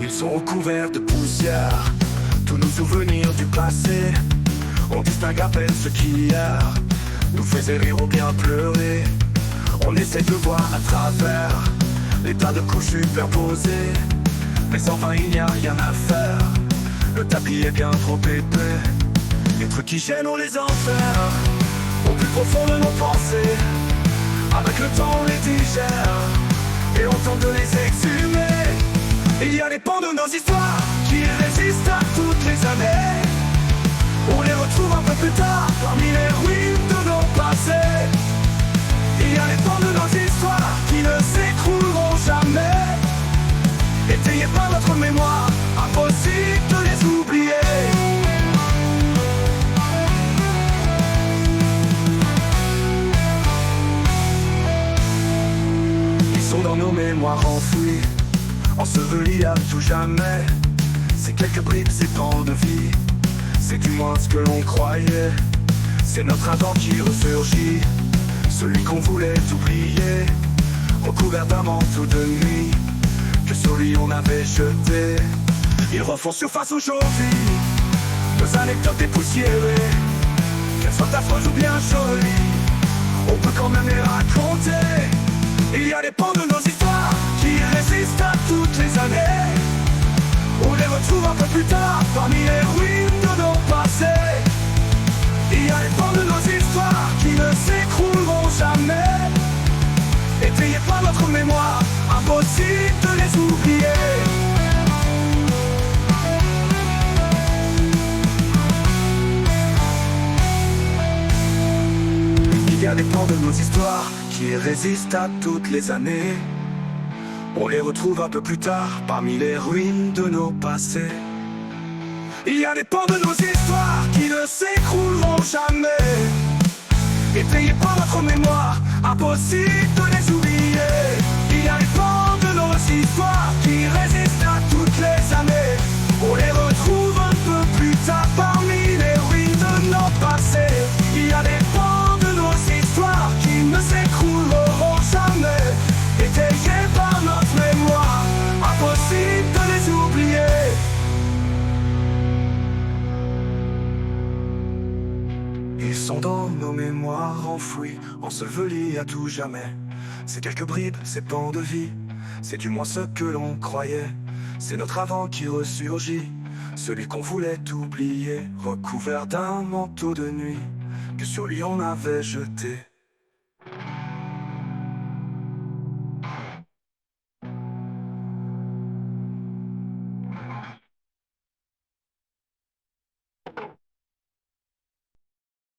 Ils sont recouverts de poussière, tous nos souvenirs du passé. On distingue à peine ce qui hier nous faisait rire ou bien pleurer. On essaie de voir à travers les tas de couches superposées, mais enfin il n'y a rien à faire. Le tapis est bien trop épais. Les trucs qui gênent on les enferme au plus profond de nos pensées. Avec le temps on les digère et on tente de les exhumer. Il y a des pans de nos histoires qui résistent à toutes les années. On les retrouve un peu plus tard parmi les ruines de nos passés. Il y a des pans de nos histoires qui ne s'écrouleront jamais. Étayés par notre mémoire, impossible de les oublier. Ils sont dans nos mémoires enfouies, ensevelis à tout jamais. C'est quelques bribes, ces pans de vie, c'est du moins ce que l'on croyait. C'est notre avant qui ressurgit, celui qu'on voulait oublier, recouvert d'un manteau de nuit que sur lui on avait jeté. Ils refont surface aujourd'hui, nos anecdotes dépoussiérées, qu'elles soient affreuses ou bien jolies, on peut quand même les raconter. Il y a des pans de nos histoires qui résistent à toutes les années. On les retrouve un peu plus tard parmi les ruines de nos passés. Il y a des pans de nos histoires qui ne s'écrouleront jamais. Étayés par notre mémoire, impossible de les oublier. Il y a des pans de nos histoires qui résistent à toutes les années. On les retrouve un peu plus tard parmi les ruines de nos passés. Il y a des pans de nos histoires qui ne s'écrouleront jamais. Étayés par notre mémoire, impossible de les oublier. Il y a des pans de nos histoires qui résistent à toutes les années. On les retrouve un peu plus tard parmi les ruines de nos passés. Il y a des pans de nos histoires qui ne s'écrouleront jamais. Étayés par notre mémoire, impossible de les oublier. Ils sont dans nos mémoires enfouies, ensevelis à tout jamais. C'est quelques bribes, ces pans de vie, c'est du moins ce que l'on croyait. C'est notre avant qui ressurgit, celui qu'on voulait oublier, recouvert d'un manteau de nuit que sur lui on avait jeté.